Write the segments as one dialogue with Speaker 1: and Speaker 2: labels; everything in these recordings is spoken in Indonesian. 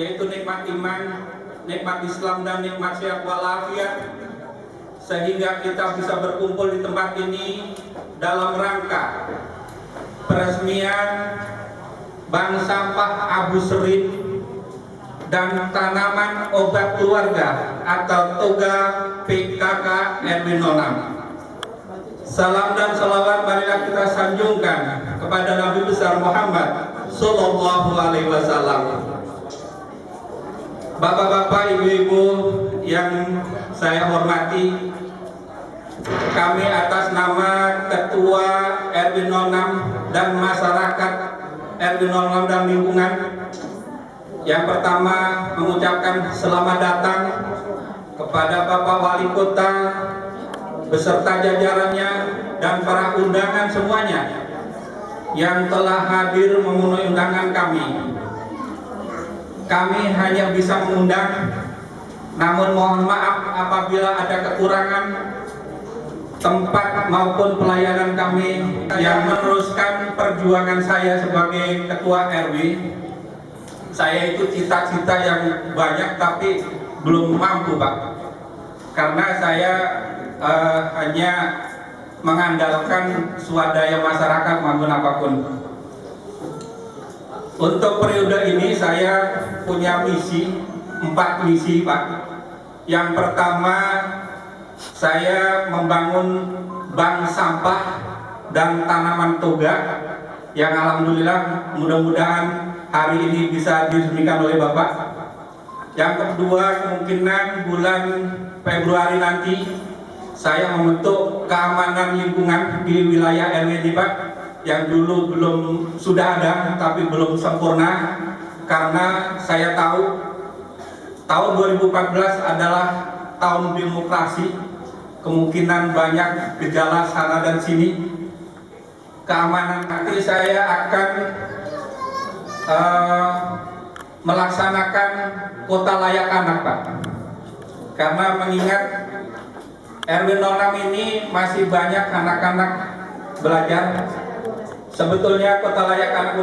Speaker 1: yaitu nikmat iman, nikmat Islam dan nikmat sehat walafiat, sehingga kita bisa berkumpul di tempat ini dalam rangka peresmian bank sampah Abu Serin dan tanaman obat keluarga atau TOGA PKK RW 06. Salam dan salawat marilah kita sanjungkan kepada Nabi besar Muhammad Sallallahu Alaihi Wasallam. Bapak-bapak, ibu-ibu yang saya hormati, kami atas nama Ketua RW 06 dan masyarakat RW 06 dan lingkungan, yang pertama mengucapkan selamat datang kepada Bapak Wali Kota beserta jajarannya dan para undangan semuanya yang telah hadir memenuhi undangan kami. Kami hanya bisa mengundang, namun mohon maaf apabila ada kekurangan tempat maupun pelayanan kami yang meneruskan perjuangan saya sebagai Ketua RW. Saya itu cita-cita yang banyak tapi belum mampu, Pak, karena saya hanya mengandalkan swadaya masyarakat maupun apapun. Untuk periode ini saya punya misi, 4 misi, Pak. Yang pertama, saya membangun bank sampah dan tanaman toga yang alhamdulillah mudah-mudahan hari ini bisa diresmikan oleh Bapak. Yang kedua, kemungkinan bulan Februari nanti saya membentuk keamanan lingkungan di wilayah RW ini, Pak, yang dulu sudah ada tapi belum sempurna, karena saya tahu tahun 2014 adalah tahun demokrasi, kemungkinan banyak gejala sana dan sini. Keamanan nanti saya akan melaksanakan kota layak anak, Pak, karena mengingat RW 06 ini masih banyak anak-anak belajar. Sebetulnya kota layak anak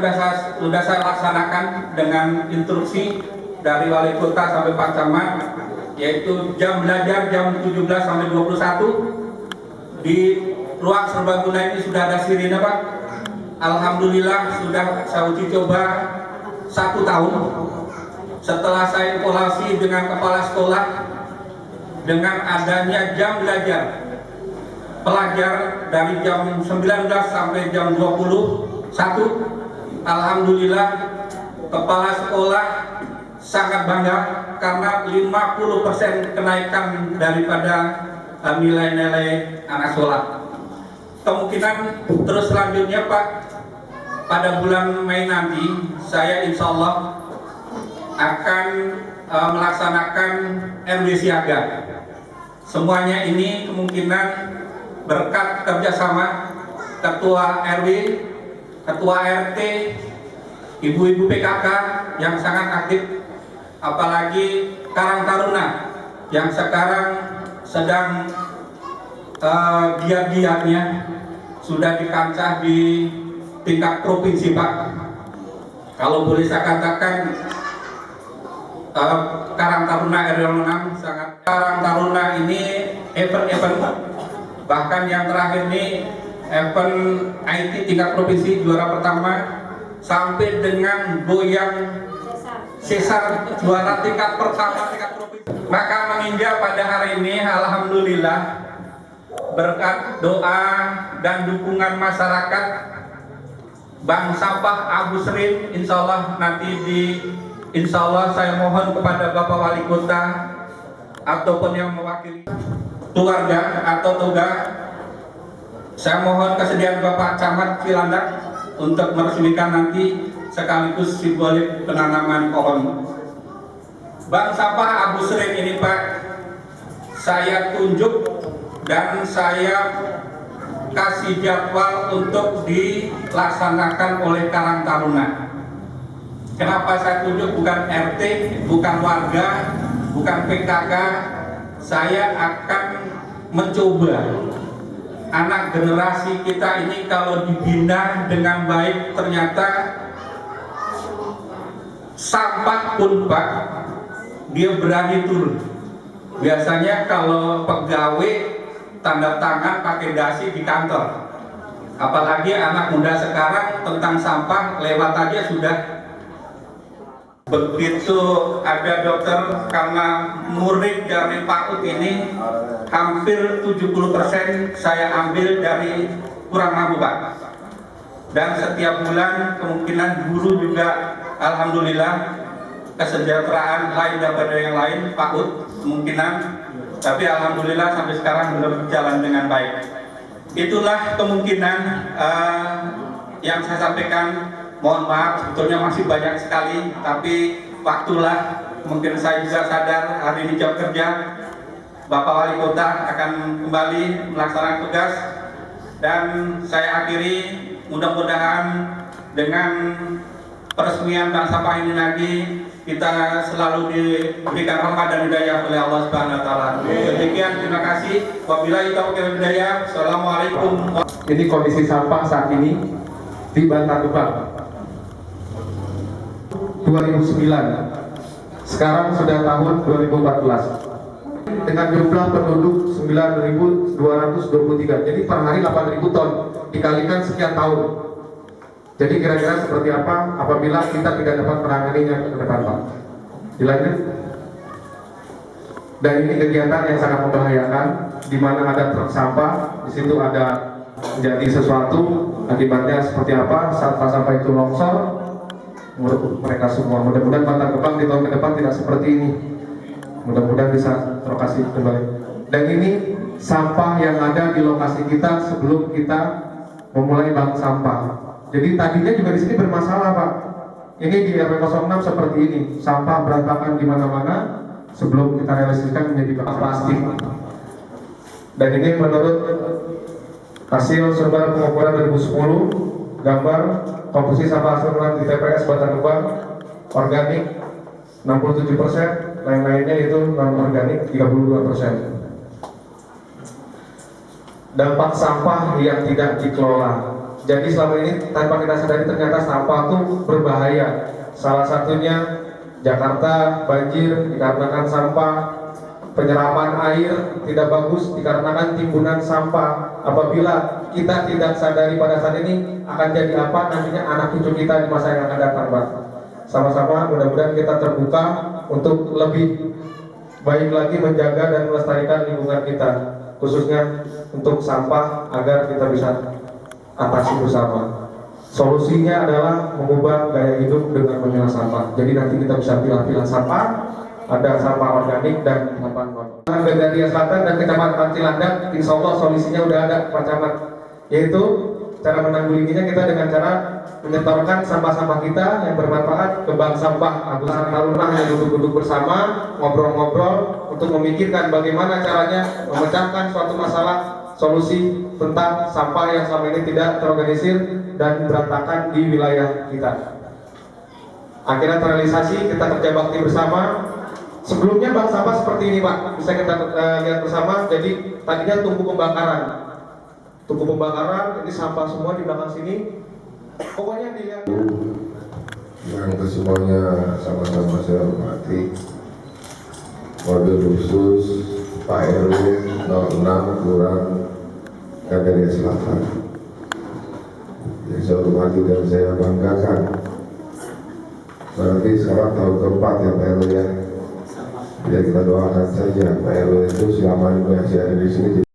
Speaker 1: sudah saya laksanakan dengan instruksi dari wali kota sampai Pak Camat, yaitu jam belajar jam 17 sampai 21. Di ruang serbaguna ini sudah ada sirine, Pak. Alhamdulillah sudah saya uji coba 1 tahun. Setelah saya evaluasi dengan kepala sekolah, dengan adanya jam belajar pelajar dari jam 19 sampai jam 21, alhamdulillah kepala sekolah sangat bangga karena 50% kenaikan daripada nilai-nilai anak sekolah. Kemungkinan terus selanjutnya, Pak, pada bulan Mei nanti saya insya Allah akan melaksanakan RW Siaga. Semuanya ini kemungkinan berkat kerjasama Ketua RW, Ketua RT, Ibu-ibu PKK yang sangat aktif, apalagi Karang Taruna yang sekarang sedang giat-giatnya sudah dikancah di tingkat provinsi, Pak. Kalau boleh saya katakan, Karang Taruna RW 06 sangat. Karang Taruna ini event-event, bahkan yang terakhir ini event IT tingkat provinsi juara pertama, sampai dengan goyang sesar juara tingkat pertama tingkat provinsi. Maka menginjak pada hari ini, alhamdulillah berkat doa dan dukungan masyarakat, bank sampah Abu Serin insya Allah insya Allah saya mohon kepada Bapak Wali Kota ataupun yang mewakili keluarga atau toga, saya mohon kesediaan Bapak Camat Cilandak untuk meresmikan nanti sekaligus simbolik penanaman pohon. Bank sampah Abu Serin ini, Pak, saya tunjuk dan saya kasih jadwal untuk dilaksanakan oleh Karang Taruna. Kenapa saya tunjuk bukan RT, bukan warga, bukan PKK? Saya akan mencoba anak generasi kita ini kalau dibina dengan baik, ternyata sampah pun Pak, dia berani turun. Biasanya kalau pegawai tanda tangan pakai dasi di kantor, apalagi anak muda sekarang tentang sampah lewat aja sudah. Begitu ada dokter, karena murid dari Pak Ut ini hampir 70% saya ambil dari kurang mampu Pak. Dan setiap bulan kemungkinan guru juga alhamdulillah kesejahteraan lain daripada yang lain Pak Ut kemungkinan, tapi alhamdulillah sampai sekarang belum berjalan dengan baik. Itulah kemungkinan yang saya sampaikan. Mohon maaf, sebetulnya masih banyak sekali, tapi waktulah. Mungkin saya juga sadar hari ini jam kerja. Bapak Wali Kota akan kembali melaksanakan tugas, dan saya akhiri mudah-mudahan dengan peresmian bank sampah ini lagi kita selalu diberikan rahmat dan hidayah oleh Allah Subhanahu wa taala. Demikian, terima kasih. Wabillahi taufiq wal hidayah. Assalamualaikum.
Speaker 2: Ini kondisi sampah saat ini di Bantar Gebang. 2009, sekarang sudah tahun 2014 dengan jumlah penduduk 9.223, jadi per hari 8.000 ton dikalikan sekian tahun. Jadi kira-kira seperti apa apabila kita tidak dapat menanganinya ke depan Pak? Dilanjut. Dan ini kegiatan yang sangat membahayakan, di mana ada truk sampah, di situ ada menjadi sesuatu, akibatnya seperti apa? Sampah-sampah itu longsor, mereka semua. Mudah-mudahan Bantar Gebang di tahun ke depan tidak seperti ini. Mudah-mudahan bisa terlokasi kembali. Dan ini sampah yang ada di lokasi kita sebelum kita memulai bank sampah. Jadi tadinya juga di sini bermasalah Pak. Ini di RW 06 seperti ini, sampah berantakan di mana-mana sebelum kita realisasikan menjadi bank plastik. Dan ini menurut hasil survei pengukuran 2010, gambar komposisi sampah asuran di TPS Bantar Gebang organik 67%, lain-lainnya itu non organik 32%. Dampak sampah yang tidak dikelola. Jadi selama ini tanpa kita sadari ternyata sampah itu berbahaya. Salah satunya Jakarta banjir dikarenakan sampah, penyerapan air tidak bagus dikarenakan timbunan sampah. Apabila kita tidak sadari pada saat ini akan jadi apa nantinya anak cucu kita di masa yang akan datang Pak. Sama-sama mudah-mudahan kita terbuka untuk lebih baik lagi menjaga dan melestarikan lingkungan kita, khususnya untuk sampah agar kita bisa atasi bersama. Solusinya adalah mengubah gaya hidup dengan memilah sampah. Jadi nanti kita bisa pilah-pilah sampah, ada sampah organik dan sampah non-organik. Gandaria Selatan dan Kecamatan Cilandak, insya Allah solusinya udah ada Pak Camat, yaitu cara menanggulanginya kita dengan cara menyetorkan sampah-sampah kita yang bermanfaat ke bank sampah Agus Taruna, yang duduk-duduk bersama, ngobrol-ngobrol untuk memikirkan bagaimana caranya memecahkan suatu masalah, solusi tentang sampah yang selama ini tidak terorganisir dan berantakan di wilayah kita. Akhirnya terrealisasi, kita kerja bakti bersama. Sebelumnya bank sampah seperti ini Pak, bisa kita lihat bersama. Jadi tadinya tungku pembakaran, ini sampah semua di belakang sini. Pokoknya dilihat.
Speaker 3: Yang kesemuanya sama-sama saya hormati, Wabil khusus Pak RW 06 Kelurahan Gandaria Selatan, yang saya hormati dan saya banggakan. Berarti sekarang tahun keempat ya Pak RW ya. Ya kita doakan saja Pak RW itu selama ini masih ada di sini.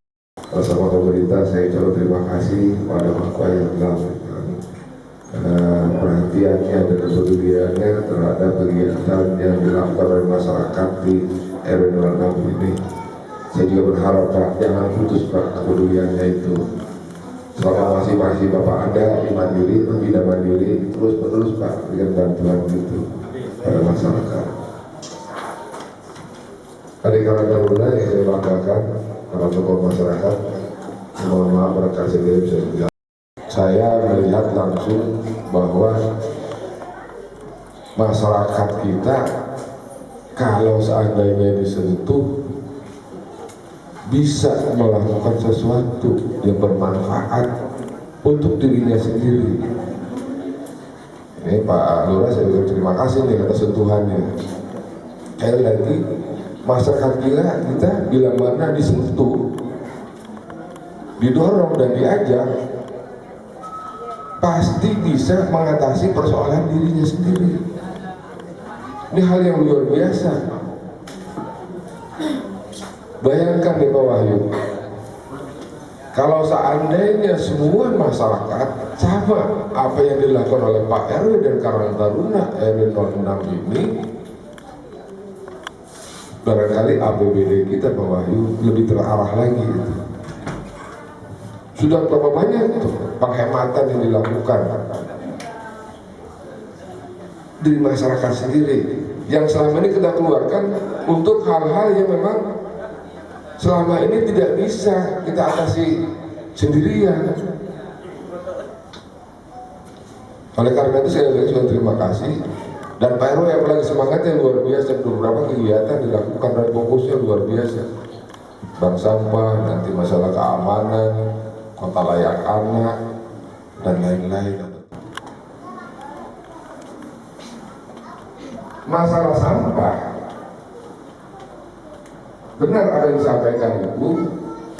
Speaker 3: Bersama pemerintah saya ucapkan terima kasih kepada Bapak yang telah perhatiannya dan kepeduliannya terhadap kegiatan yang dilakukan oleh masyarakat di RW 06 ini. Saya juga berharap Pak, jangan putus Pak kepeduliannya itu. Selama masih Bapak ada di Mandiri, tidak Mandiri, terus menerus Pak dengan bantuan itu pada masyarakat. Adik kakak Taruna yang saya banggakan, para tokoh masyarakat, mohon maaf barangkali saya tidak bisa berbicara. Saya melihat langsung bahwa masyarakat kita kalau seandainya disentuh bisa melakukan sesuatu yang bermanfaat untuk dirinya sendiri. Ini Pak Lurah, saya ucapkan terima kasih nih atas sentuhannya. Sekali lagi, masyarakat kita bila mana disentuh, didorong dan diajak, pasti bisa mengatasi persoalan dirinya sendiri. Ini hal yang luar biasa. Bayangkan nih Pak Wahyu, kalau seandainya semua masyarakat sama apa yang dilakukan oleh Pak RW dan Karang Taruna RW 06 ini, barangkali APBD kita Pak Wahyu lebih terarah lagi gitu. Sudah berapa banyak tuh penghematan yang dilakukan dari masyarakat sendiri yang selama ini kita keluarkan untuk hal-hal yang memang selama ini tidak bisa kita atasi sendirian. Oleh karena itu saya juga terima kasih, dan Pak RW yang lagi semangatnya luar biasa, beberapa kegiatan dilakukan dan fokusnya luar biasa. Bank sampah, nanti masalah keamanan, kota layak anak, dan lain-lain. Masalah sampah, benar ada yang disampaikan itu,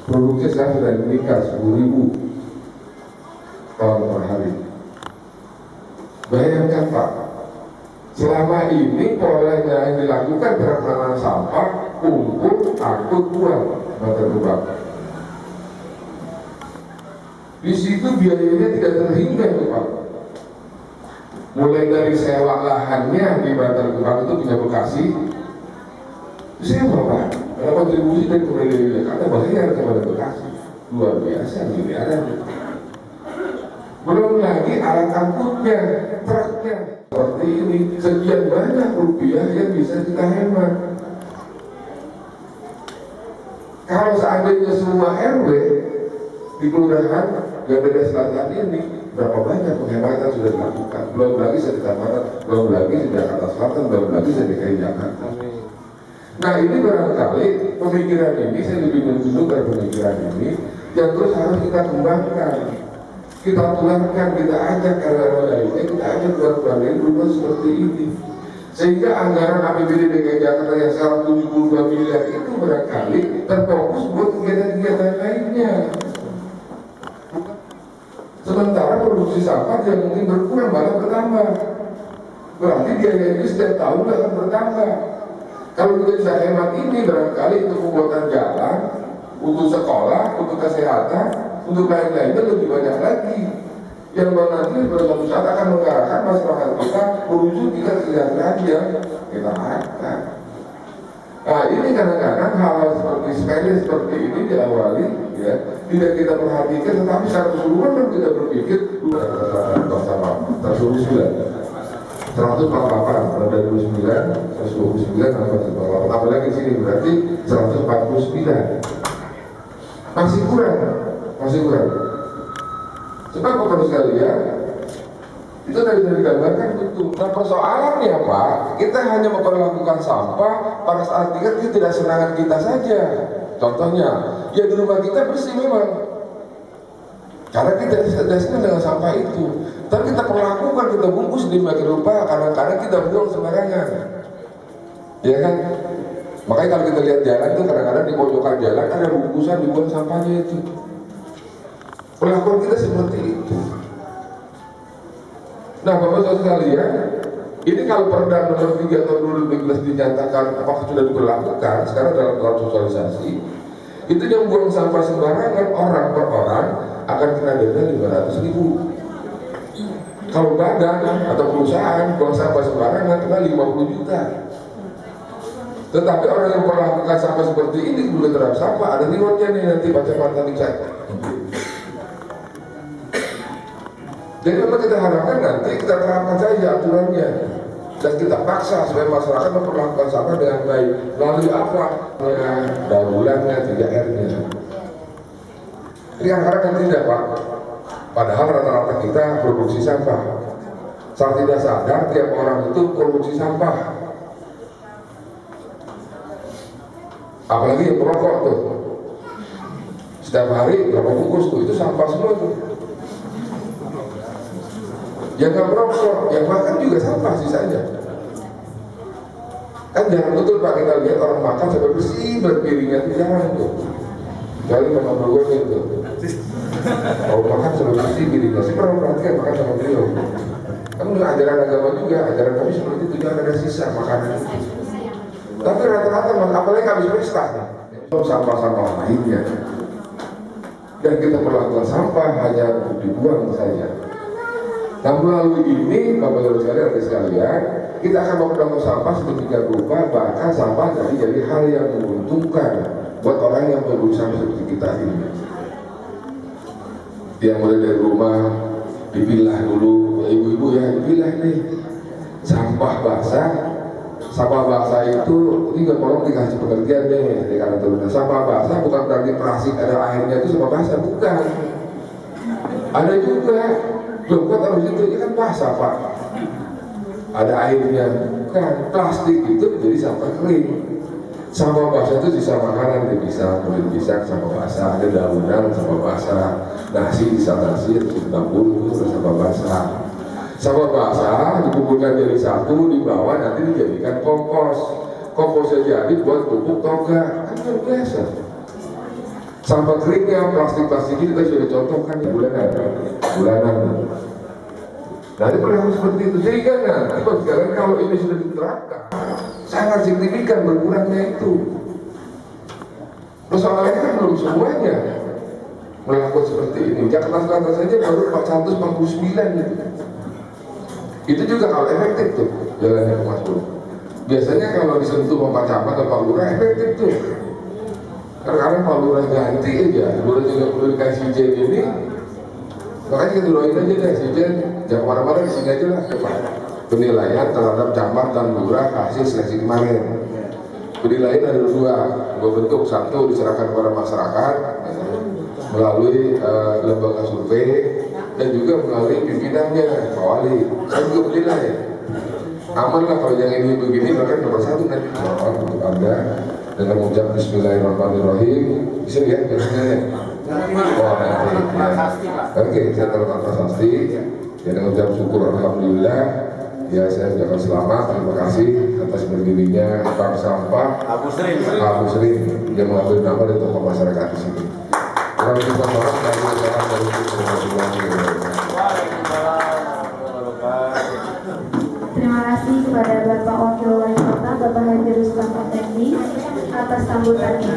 Speaker 3: produksi sekarang sudah meningkat 10.000 ton per hari. Bayangkan Pak, selama ini polanya yang dilakukan penanganan sampah, kumpul, angkut, buang, bantar-gebang. Di situ biayanya tidak terhingga itu Pak. Mulai dari sewa lahannya di Bantar Gebang itu punya Bekasi, sewa Pak. Kalau kontribusi dari pemerintah Jakarta bayar kepada Bekasi, luar biasa miliaran. Belum lagi alat angkutnya, truknya. Seperti ini, sekian banyak rupiah yang bisa kita hemat. Kalau seandainya semua RW di kelurahan Gambeda Selatan ini, berapa banyak penghematan sudah dilakukan? Belum lagi sekecamatan, belum lagi di Jakarta Selatan, belum lagi di DKI Jakarta. Nah ini barangkali pemikiran ini, saya lebih menunjuk dari pemikiran ini yang terus harus kita kembangkan, kita tularkan, kita ajak RW lainnya, kita ajak keluarga lain berubah seperti ini, sehingga anggaran APBD DKI Jakarta yang 172 miliar itu barangkali terfokus buat kegiatan-kegiatan lainnya. Sementara produksi sampah yang mungkin berkurang malah bertambah. Berarti biaya ini setiap tahun akan bertambah. Kalau kita bisa hemat ini barangkali untuk pembuatan jalan, untuk sekolah, untuk kesehatan, untuk lain-lainnya lebih banyak lagi. Yang nanti pada suatu saat akan mengarahkan masyarakat kita menuju tingkat kesejahteraan yang kita harapkan. Nah ini kadang-kadang hal-hal seperti sepele seperti ini diawali ya, tidak kita perhatikan, tetapi secara keseluruhan kan kita berpikir tersuluh 148 dari 29, 129 tambah lagi di sini berarti 149. Masih kurang. Sebab Bapak sekalian, itu dari digambarkan betul. Nah persoalannya Pak, kita hanya memperlakukan sampah pada saat kita tidak senangan kita saja. Contohnya, ya di rumah kita bersih memang, karena kita tidak senang dengan sampah itu. Tapi kita perlakukan, kita bungkus di makin rupa, kadang-kadang kita buang sembarangan, ya kan? Makanya kalau kita lihat jalan itu kadang-kadang di pojokan jalan ada bungkusan dibuang sampahnya itu. Perlakuan kita seperti itu. Nah Bapak sekalian, ini kalau Perda nomor 3 tahun 2012 dinyatakan apakah sudah diberlakukan, sekarang dalam tahap sosialisasi, itu yang buang sampah sembarangan orang per orang akan kena denda 500.000. Kalau badan atau perusahaan buang sampah sembarangan kena 50 juta. Tetapi orang yang melakukan sampah seperti ini belum terhadap sampah, ada rewardnya nih nanti baca mantan dicek. Jadi memang kita harapkan nanti kita terapkan saja aturannya. dan kita paksa supaya masyarakat memperlakukan sampah dengan baik. Melalui apa? Daur ulangnya, 3R-nya. Ini kadang-kadang kan tidak, Pak. Padahal rata-rata kita produksi sampah. Saat tidak sadar, tiap orang itu produksi sampah. Apalagi yang merokok tuh. Setiap hari berapa bungkus tuh, itu sampah semua tuh. Yang nggak merokok, yang makan juga sampah sisanya. Kan jangan betul Pak, kita lihat orang makan sampai bersih berpiringnya, itu jarang tuh. Kecuali memang berdua gitu. Kalau makan sampai bersih piringnya, saya pernah perhatikan makan sama beliau. Kan udah ajaran agama juga, ajaran kami seperti itu, jangan ada sisa makanan. Tapi rata-rata, apalagi habis pesta, sampah-sampah lainnya. Dan kita melakukan sampah hanya untuk dibuang saja. Nah melalui ini, Bapak Ibu sekalian, adik sekalian, kita akan memperlakukan sampah sedemikian rupa, bahkan sampah jadi hal yang menguntungkan buat orang yang berusaha seperti kita ini. Yang mulai dari rumah dipilah dulu, ibu-ibu ya dipilah nih sampah basah. Sampah basah itu ini nggak perlu dikasih pengertian deh, di kanan turunnya. Sampah basah bukan berarti plastik ada airnya itu sampah basah, bukan. Ada juga belum kan harus itu kan basah Pak. Ada airnya, bukan. Plastik itu jadi sampah kering. Sampah basah itu sisa makanan, bisa kulit pisang sampah basah, ada daunan sampah basah, nasi sisa nasi atau sisa dapur itu sampah basah. Sampah basah dikumpulkan jadi satu, dibawa nanti dijadikan kompos. Komposnya jadi buat pupuk toga, kan luar biasa. Sampah keringnya, plastik-plastik ini kita sudah contohkan di bulanan. Nah ini perlu seperti itu, sehingga nanti sekarang kalau ini sudah diterapkan sangat signifikan berkurangnya itu. Persoalannya kan belum semuanya melakukan seperti ini. Jakarta Selatan saja baru 449 gitu. Itu juga hal efektif tuh jalannya ke Mas Bro. Biasanya kalau disentuh sama Pak Camat atau Pak Lurah efektif tuh. Karena Pak Lurah ganti aja, Lurah juga perlu dikasih izin ini. Makanya kita doain aja deh, izin jangan kemana-mana, di sini aja lah. Penilaian terhadap camat dan lurah hasil seleksi kemarin. Penilaian ada dua bentuk. Satu diserahkan kepada masyarakat melalui lembaga survei dan juga melalui pimpinannya Pak Wali. Saya juga menilai aman lah kalau yang ini begini, maka nomor satu nanti untuk Anda dengan mengucap Bismillahirrahmanirrahim. Bisa lihat biasanya. Oh nanti ya. Oke, saya terletak prasasti. Ya dengan ucap syukur Alhamdulillah. Ya saya ucapkan selamat, terima kasih atas berdirinya Bank Sampah Abu Sri yang mengambil nama dari tokoh masyarakat di sini. Terima kasih banyak dari
Speaker 4: Terima kasih kepada Bapak Wakil Wali Kota Bapak Haji Rustam Effendi atas sambutannya.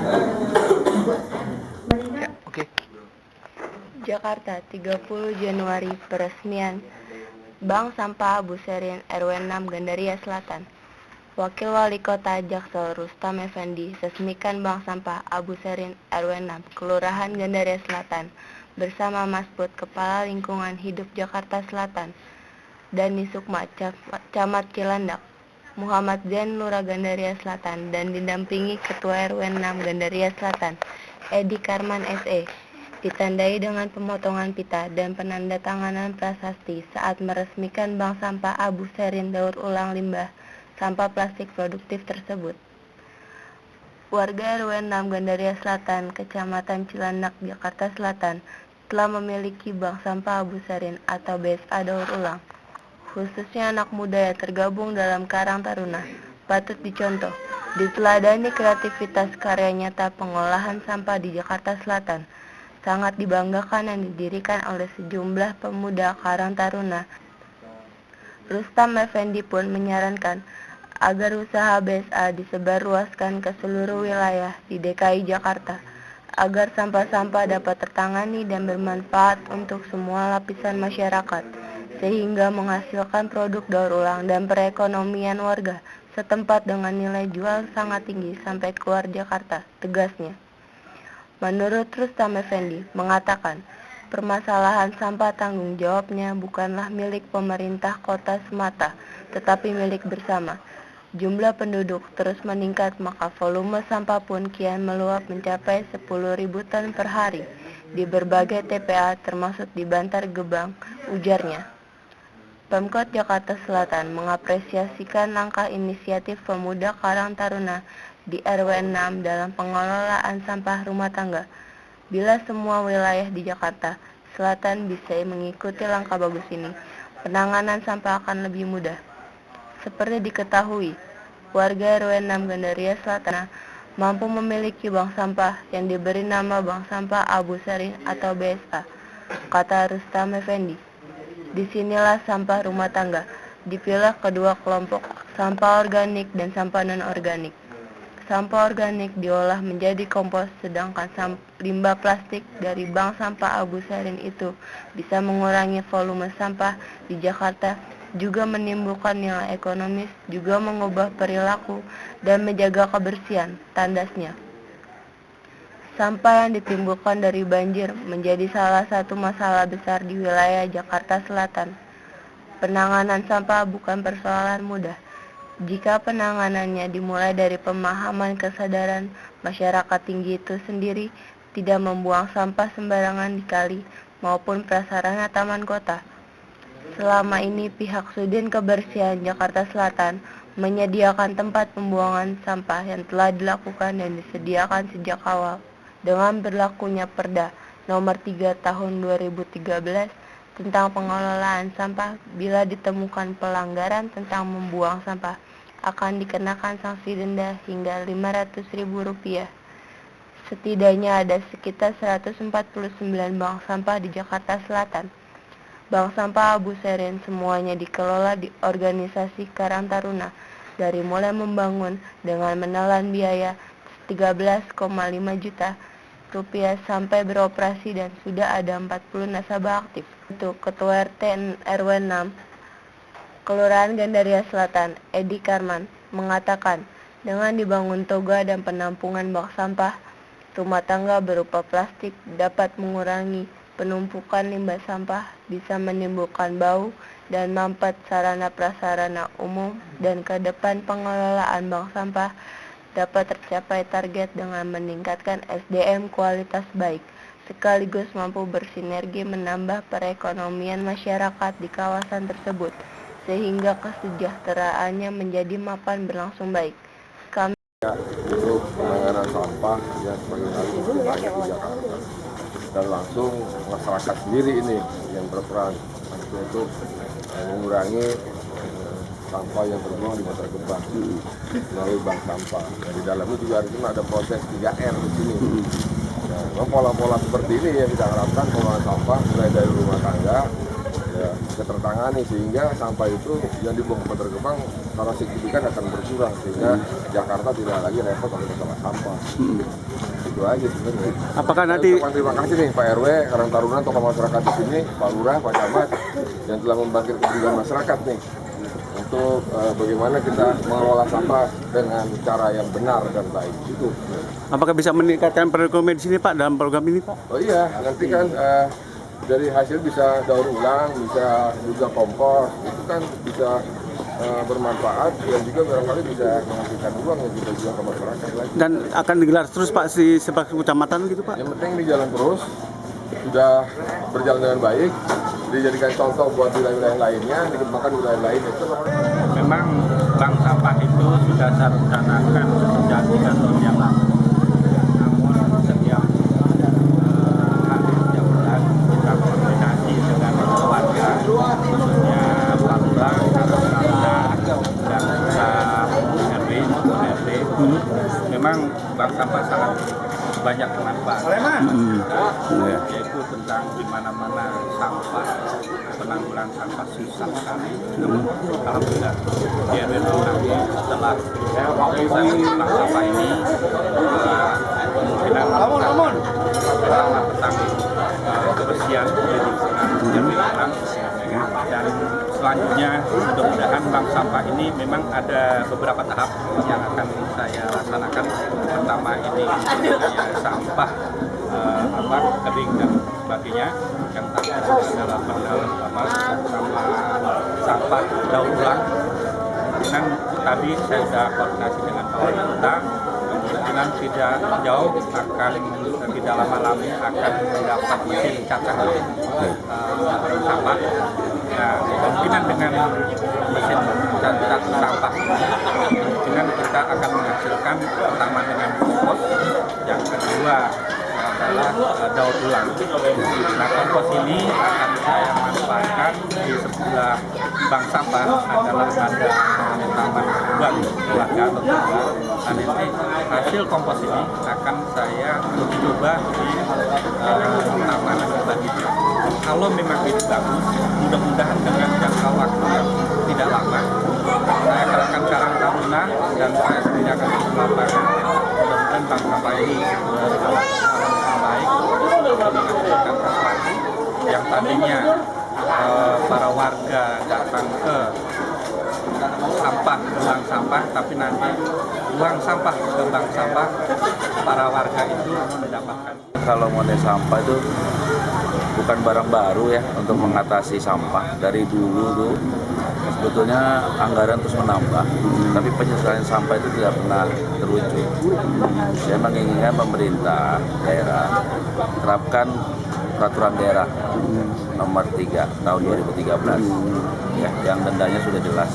Speaker 5: Jakarta, 30 Januari, peresmian Bank Sampah Abu Serin RW 6 Gandaria Selatan. Wakil Wali Kota Jaksel Rustam Effendi resmikan Bank Sampah Abu Serin RW 6 Kelurahan Gandaria Selatan bersama Mas Put Kepala Lingkungan Hidup Jakarta Selatan dan Nisukma Camat Cilandak, Muhammad Zain Lurah Gandaria Selatan dan didampingi Ketua RW 6 Gandaria Selatan Edi Karman SE. Ditandai dengan pemotongan pita dan penandatanganan prasasti saat meresmikan Bank Sampah Abu Serin daur ulang limbah sampah plastik produktif tersebut. Warga RW 6 Gandaria Selatan, Kecamatan Cilandak, Jakarta Selatan telah memiliki Bank Sampah Abu Serin atau BSA daur ulang. Khususnya anak muda yang tergabung dalam Karang Taruna patut dicontoh, diteladani kreativitas karya nyata pengolahan sampah di Jakarta Selatan. Sangat dibanggakan yang didirikan oleh sejumlah pemuda Karang Taruna. Rustam Effendi pun menyarankan agar usaha BSA disebarluaskan ke seluruh wilayah di DKI Jakarta, agar sampah-sampah dapat tertangani dan bermanfaat untuk semua lapisan masyarakat, sehingga menghasilkan produk daur ulang dan perekonomian warga setempat dengan nilai jual sangat tinggi sampai keluar Jakarta, tegasnya. Menurut Rustam Effendi mengatakan, Permasalahan sampah tanggung jawabnya bukanlah milik pemerintah kota semata, tetapi milik bersama. Jumlah penduduk terus meningkat, maka volume sampah pun kian meluap mencapai 10.000 ton per hari di berbagai TPA termasuk di Bantar Gebang, ujarnya. Pemkot Jakarta Selatan mengapresiasikan langkah inisiatif pemuda Karang Taruna di RW 6 dalam pengelolaan sampah rumah tangga. Bila semua wilayah di Jakarta Selatan bisa mengikuti langkah bagus ini, penanganan sampah akan lebih mudah. Seperti diketahui, warga RW 6 Gandaria Selatan mampu memiliki bank sampah yang diberi nama Bank Sampah Abu Sarin atau BSA, kata Rustam Effendi. Disinilah sampah rumah tangga dipilah kedua kelompok, sampah organik dan sampah non-organik. Sampah organik diolah menjadi kompos, sedangkan limbah plastik dari bank sampah Abu Sarin itu bisa mengurangi volume sampah di Jakarta, juga menimbulkan nilai ekonomis, juga mengubah perilaku dan menjaga kebersihan, tandasnya. Sampah yang ditimbulkan dari banjir menjadi salah satu masalah besar di wilayah Jakarta Selatan. Penanganan sampah bukan persoalan mudah. Jika penanganannya dimulai dari pemahaman kesadaran masyarakat tinggi itu sendiri, tidak membuang sampah sembarangan di kali maupun prasarana taman kota. Selama ini pihak Sudin Kebersihan Jakarta Selatan menyediakan tempat pembuangan sampah yang telah dilakukan dan disediakan sejak awal. Dengan berlakunya Perda Nomor 3 Tahun 2013 tentang pengelolaan sampah, bila ditemukan pelanggaran tentang membuang sampah, akan dikenakan sanksi denda hingga Rp500.000. Setidaknya ada sekitar 149 bank sampah di Jakarta Selatan. Bank sampah Abu Sarin semuanya dikelola di organisasi Karang Taruna, dari mulai membangun dengan menelan biaya 13,5 juta rupiah sampai beroperasi dan sudah ada 40 nasabah aktif. Untuk Ketua RT RW 6 Kelurahan Gandaria Selatan, Edi Karman, mengatakan dengan dibangun toga dan penampungan bak sampah rumah tangga berupa plastik dapat mengurangi penumpukan limbah sampah, bisa menimbulkan bau dan mampet sarana prasarana umum, dan ke depan pengelolaan bank sampah dapat tercapai target dengan meningkatkan SDM kualitas baik, sekaligus mampu bersinergi menambah perekonomian masyarakat di kawasan tersebut, sehingga kesejahteraannya menjadi mapan berlangsung baik.
Speaker 3: Untuk penanganan sampah yang sebagai kali banyak di Jakarta, dan langsung masyarakat sendiri ini yang berperan untuk mengurangi sampah yang terbuang di Bantar Gebang melalui bank sampah. Di dalamnya juga ada proses 3R di sini. Nah, pola-pola seperti ini yang kita harapkan pengelolaan sampah mulai dari rumah tangga ya, bisa tertangani, sehingga sampah itu yang dibuang ke Bantar Gebang secara signifikan akan berkurang, sehingga Jakarta tidak lagi repot oleh masalah sampah. Itu aja sebenarnya.
Speaker 6: Apakah nanti
Speaker 3: Terima kasih nih Pak RW, Karang Taruna, tokoh masyarakat di sini, Pak Lurah, Pak Camat yang telah membangkitkan jiwa masyarakat nih untuk bagaimana kita mengelola sampah dengan cara yang benar dan baik. Itu.
Speaker 6: apakah bisa meningkatkan perekonomian di sini Pak dalam program ini Pak?
Speaker 3: Oh iya, nanti kan dari hasil bisa daur ulang, bisa juga kompos, itu kan bisa bermanfaat dan juga barangkali bisa menghasilkan uang yang kita jual ke masyarakat lagi.
Speaker 6: Dan akan digelar terus Pak di sebagai kecamatan gitu Pak?
Speaker 3: Yang penting ini jalan terus, sudah berjalan dengan baik, dijadikan contoh buat wilayah-wilayah lainnya, dikembangkan wilayah lain itu.
Speaker 7: Memang bank sampah itu sudah saya rencanakan sejak 3 tahun yang lalu. Namun setiap hari setiap bulan kita koordinasi dengan warga, khususnya Pak Lurah, dan RW, RT. Memang bank sampah sangat banyak manfaat, yaitu tentang di mana-mana sampah, penanggulangan sampah susah sekali. Alhamdulillah di RW 6 setelah bank sampah ini kemungkinan bersama tentang kebersihan di lingkungan dan selanjutnya mudah-mudahan bank sampah ini memang ada beberapa tahap yang akan saya laksanakan. Pertama ini sampah kering dan sebagainya yang terdapat dalam sampah daur ulang. Dan tadi saya sudah koordinasi dengan Pak Wali Kota, kemungkinan tidak jauh akan tidak lama-lama akan mendapat mesin cacah sampah. Nah, kemungkinan dengan mesin cacah sampah kemungkinan kita akan menghasilkan pertama dengan kompos, yang kedua adalah daur ulang. Nah, kompos ini akan saya manfaatkan di sebelah bank sampah adalah ada taman bank keluarga atau keluarga. Dan nanti hasil kompos ini akan saya uji coba di taman akibat itu. Kalau memang ini bagus, mudah-mudahan dengan jangka waktu yang tidak lama, saya akan Karang Taruna dan saya sendiri akan melakukan. Mudah-mudahan bank sampah ini baik dengan lagi yang tadinya para warga datang ke buang sampah, tapi nanti buang sampah ke bank sampah, para warga itu mendapatkan.
Speaker 8: Kalau model sampah itu bukan barang baru ya untuk mengatasi sampah. Dari dulu tuh sebetulnya anggaran terus menambah, tapi penyelesaian sampah itu tidak pernah terwujud. Saya menginginkan pemerintah daerah terapkan peraturan daerah nomor 3 tahun 2013 ya, yang dendanya sudah jelas.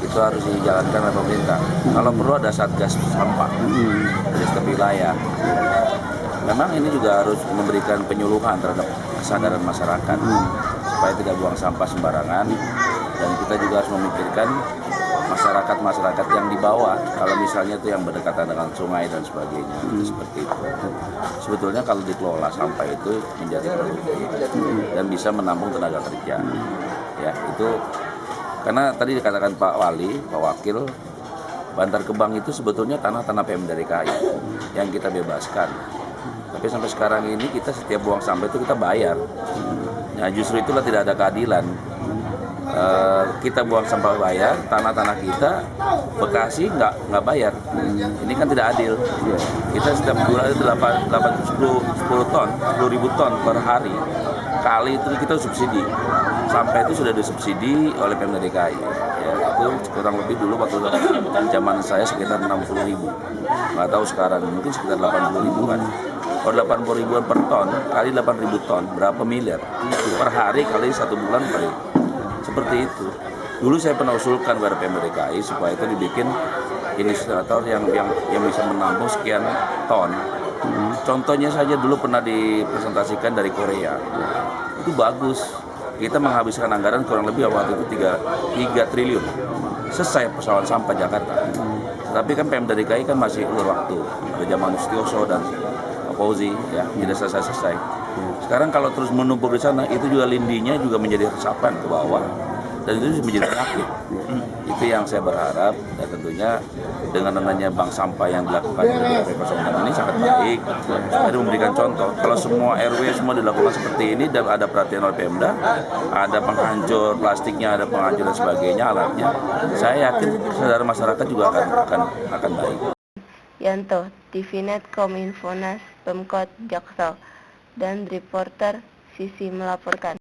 Speaker 8: Itu harus dijalankan oleh pemerintah. Kalau perlu ada satgas sampah dari setiap wilayah. Memang ini juga harus memberikan penyuluhan terhadap kesadaran masyarakat supaya tidak buang sampah sembarangan, dan kita juga harus memikirkan masyarakat yang di bawah, kalau misalnya itu yang berdekatan dengan sungai dan sebagainya, seperti itu. Sebetulnya kalau dikelola sampah itu menjadi produktif dan bisa menampung tenaga kerja. Ya, itu karena tadi dikatakan Pak Wali, Pak Wakil, Bantar Gebang itu sebetulnya tanah-tanah Pemda DKI yang kita bebaskan. Tapi sampai sekarang ini kita setiap buang sampah itu kita bayar. Nah, justru itulah tidak ada keadilan. Kita buang sampah bayar, tanah-tanah kita Bekasi nggak bayar. Ini kan tidak adil. Kita setiap bulan itu 10 ton, 10.000 ton per hari. Kali itu kita subsidi. Sampah itu sudah disubsidi oleh Pemda DKI. Ya, itu kurang lebih dulu waktu zaman saya sekitar 60.000. Nggak tahu sekarang mungkin sekitar 80.000 kan. Kalau 80.000 per ton kali 8.000 ton berapa miliar per hari kali 1 bulan kali. Seperti itu. Dulu saya pernah usulkan kepada Pemda DKI supaya itu dibikin inisiator yang bisa menampung sekian ton. Contohnya saja dulu pernah dipresentasikan dari Korea. Itu bagus. Kita menghabiskan anggaran kurang lebih waktu itu 3 triliun. Selesai persoalan sampah Jakarta. Tapi kan Pemda DKI kan masih ulur waktu. Ada zaman Ustioso dan Fauzi ya, tidak selesai. Sekarang kalau terus menumpuk di sana, itu juga lindinya juga menjadi resapan ke bawah, dan itu menjadi penyakit. Itu yang saya berharap, dan tentunya dengan adanya bank sampah yang dilakukan oleh BP06 ini sangat baik. Saya memberikan contoh, kalau semua RW semua dilakukan seperti ini dan ada perhatian oleh Pemda, ada penghancur plastiknya, ada penghancur dan sebagainya alatnya, saya yakin kesadaran masyarakat juga akan baik.
Speaker 5: Yanto, TVNet Kominfonas, Pemkot Jaksel, dan reporter Sisi melaporkan.